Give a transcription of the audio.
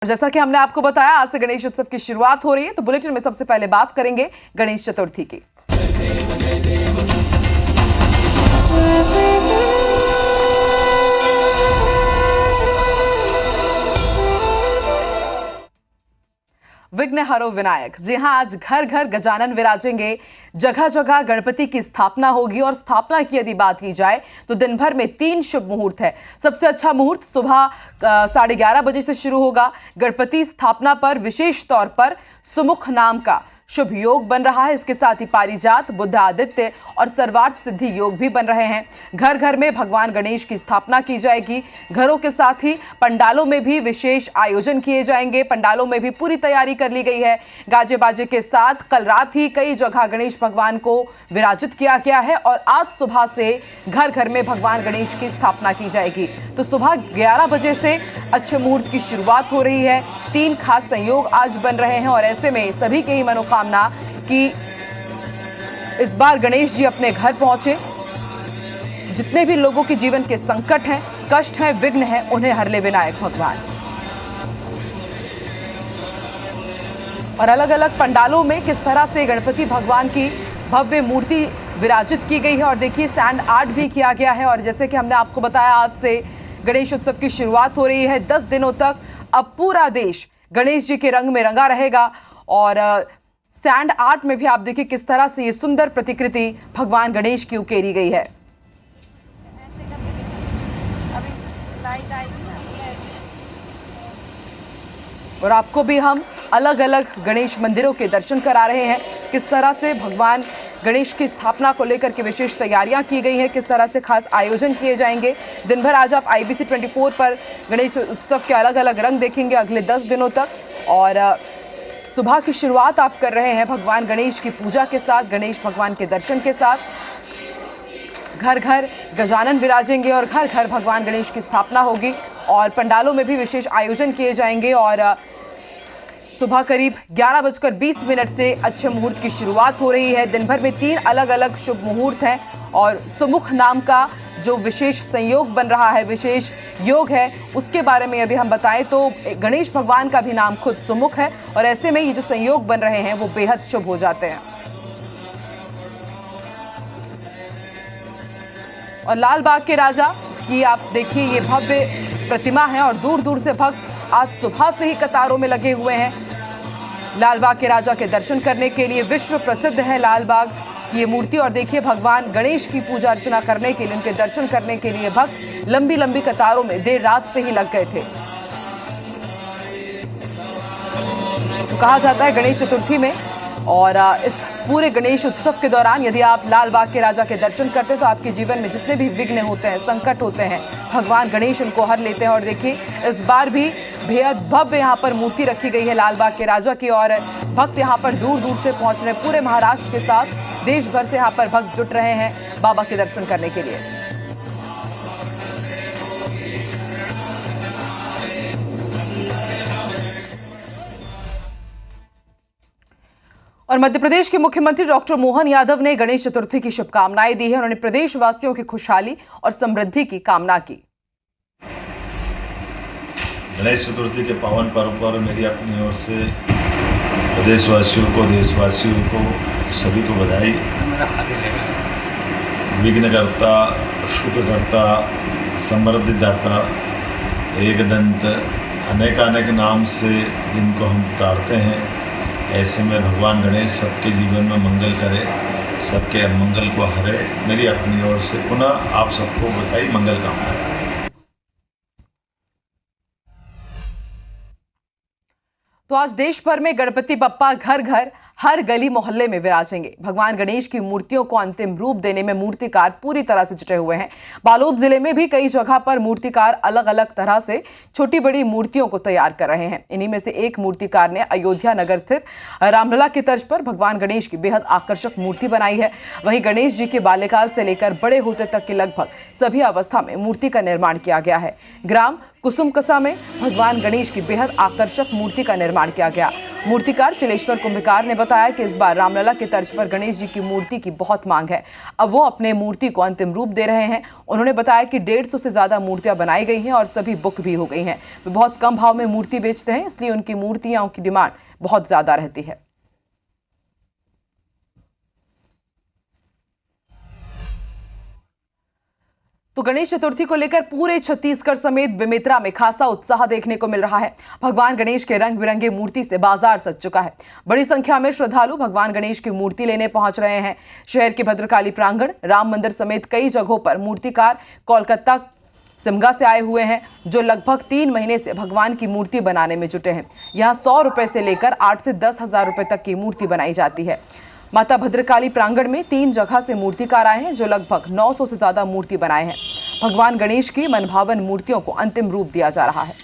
जैसा कि हमने आपको बताया, आज से गणेश उत्सव की शुरुआत हो रही है। तो बुलेटिन में सबसे पहले बात करेंगे गणेश चतुर्थी की। विघ्न हरो विनायक, जी हां, आज घर घर गजानन विराजेंगे। जगह जगह गणपति की स्थापना होगी और स्थापना की यदि बात की जाए तो दिन भर में 3 शुभ मुहूर्त है। सबसे अच्छा मुहूर्त सुबह 11:30 बजे से शुरू होगा। गणपति स्थापना पर विशेष तौर पर सुमुख नाम का शुभ योग बन रहा है। इसके साथ ही पारिजात, बुद्ध आदित्य और सर्वार्थ सिद्धि योग भी बन रहे हैं। घर घर में भगवान गणेश की स्थापना की जाएगी। घरों के साथ ही पंडालों में भी विशेष आयोजन किए जाएंगे। पंडालों में भी पूरी तैयारी कर ली गई है। गाजे बाजे के साथ कल रात ही कई जगह गणेश भगवान को विराजित किया गया है और आज सुबह से घर घर में भगवान गणेश की स्थापना की जाएगी। तो सुबह 11 बजे से अच्छे मुहूर्त की शुरुआत हो रही है। 3 खास संयोग आज बन रहे हैं और ऐसे में सभी की ही मनोकामना कि इस बार गणेश जी अपने घर पहुंचे। जितने भी लोगों के जीवन के संकट हैं, कष्ट हैं, विघ्न हैं, उन्हें हर ले विनायक भगवान। और अलग अलग पंडालों में किस तरह से गणपति भगवान की भव्य मूर्ति विराजित की गई है और देखिए सैंड आर्ट भी किया गया है। और जैसे कि हमने आपको बताया, आज से गणेश उत्सव की शुरुआत हो रही है। 10 दिनों तक अब पूरा देश गणेश जी के रंग में रंगा रहेगा। और सैंड आर्ट में भी आप देखिए किस तरह से ये सुंदर प्रतिकृति भगवान गणेश की उकेरी गई है। और आपको भी हम अलग अलग गणेश मंदिरों के दर्शन करा रहे हैं। किस तरह से भगवान गणेश की स्थापना को लेकर के विशेष तैयारियां की गई हैं, किस तरह से खास आयोजन किए जाएंगे। दिन भर आज आप IBC 24 पर गणेश उत्सव के अलग अलग रंग देखेंगे अगले 10 दिनों तक। और सुबह की शुरुआत आप कर रहे हैं भगवान गणेश की पूजा के साथ, गणेश भगवान के दर्शन के साथ। घर घर गजानन विराजेंगे और घर घर भगवान गणेश की स्थापना होगी और पंडालों में भी विशेष आयोजन किए जाएंगे। और सुबह करीब 11:20 से अच्छे मुहूर्त की शुरुआत हो रही है। दिन भर में 3 अलग अलग शुभ मुहूर्त हैं और सुमुख नाम का जो विशेष संयोग बन रहा है, विशेष योग है, उसके बारे में यदि हम बताएं तो गणेश भगवान का भी नाम खुद सुमुख है और ऐसे में ये जो संयोग बन रहे हैं वो बेहद शुभ हो जाते हैं। और लाल बाग के राजा की आप देखिए ये भव्य प्रतिमा है और दूर दूर से भक्त आज सुबह से ही कतारों में लगे हुए हैं लाल बाग के राजा के दर्शन करने के लिए। विश्व प्रसिद्ध है लाल बाग की ये मूर्ति और देखिए भगवान गणेश की पूजा अर्चना करने के लिए, उनके दर्शन करने के लिए भक्त लंबी लंबी कतारों में देर रात से ही लग गए थे। तो कहा जाता है गणेश चतुर्थी में और इस पूरे गणेश उत्सव के दौरान यदि आप लाल बाग के राजा के दर्शन करते हैं तो आपके जीवन में जितने भी विघ्न होते हैं, संकट होते हैं, भगवान गणेश उनको हर लेते हैं। और देखिए इस बार भी बेहद भव्य यहाँ पर मूर्ति रखी गई है लाल बाग के राजा की और भक्त यहाँ पर दूर दूर से पहुँच रहे हैं। पूरे महाराष्ट्र के साथ देश भर से यहाँ पर भक्त जुट रहे हैं बाबा के दर्शन करने के लिए। और मध्य प्रदेश के मुख्यमंत्री डॉक्टर मोहन यादव ने गणेश चतुर्थी की शुभकामनाएं दी है। उन्होंने प्रदेशवासियों की खुशहाली और समृद्धि की कामना की। गणेश चतुर्थी के पावन पर्व पर मेरी अपनी ओर से प्रदेशवासियों को, देशवासियों को, सभी को बधाई। विघ्नकर्ता, शुभकर्ता, समृद्धिदाता, एकदंत, अनेकानेक नाम से जिनको हम पुकारते हैं, ऐसे में भगवान गणेश सबके जीवन में मंगल करे, सबके अमंगल को हरे। मेरी अपनी ओर से पुनः आप सबको बधाई, मंगल कामना। तो आज देश भर में गणपति बप्पा घर घर, हर गली मोहल्ले में विराजेंगे। भगवान गणेश की मूर्तियों को अंतिम रूप देने में मूर्तिकार पूरी तरह से जुटे हुए हैं। बालोद जिले में भी कई जगह पर मूर्तिकार अलग अलग तरह से छोटी बड़ी मूर्तियों को तैयार कर रहे हैं। इन्हीं में से एक मूर्तिकार ने अयोध्या नगर स्थित रामलला की तर्ज पर भगवान गणेश की बेहद आकर्षक मूर्ति बनाई है। वहीं गणेश जी के बाल्यकाल से लेकर बड़े होते तक की लगभग सभी अवस्था में मूर्ति का निर्माण किया गया है। ग्राम कुसुमकसा में भगवान गणेश की बेहद आकर्षक मूर्ति का निर्माण किया गया। मूर्तिकार चिलेश्वर कुंभिकार ने बताया कि इस बार रामलला के तर्ज पर गणेश जी की मूर्ति की बहुत मांग है। अब वो अपने मूर्ति को अंतिम रूप दे रहे हैं। उन्होंने बताया कि 150 से ज्यादा मूर्तियां बनाई गई हैं और सभी बुक भी हो गई हैं। वे बहुत कम भाव में मूर्ति बेचते हैं, इसलिए उनकी मूर्तियों की डिमांड बहुत ज्यादा रहती है। तो गणेश चतुर्थी को लेकर पूरे छत्तीसगढ़ समेत बेमेतरा में खासा उत्साह देखने को मिल रहा है। भगवान गणेश के रंग बिरंगे मूर्ति से बाजार सज चुका है। बड़ी संख्या में श्रद्धालु भगवान गणेश की मूर्ति लेने पहुंच रहे हैं। शहर के भद्रकाली प्रांगण, राम मंदिर समेत कई जगहों पर मूर्तिकार कोलकाता, सिमगा से आए हुए हैं, जो लगभग 3 महीने से भगवान की मूर्ति बनाने में जुटे हैं। यहाँ 100 रुपए से लेकर 8 से 10 हजार रुपए तक की मूर्ति बनाई जाती है। माता भद्रकाली प्रांगण में 3 जगह से मूर्तिकार आए हैं, जो लगभग 900 से ज्यादा मूर्ति बनाए हैं। भगवान गणेश की मनभावन मूर्तियों को अंतिम रूप दिया जा रहा है।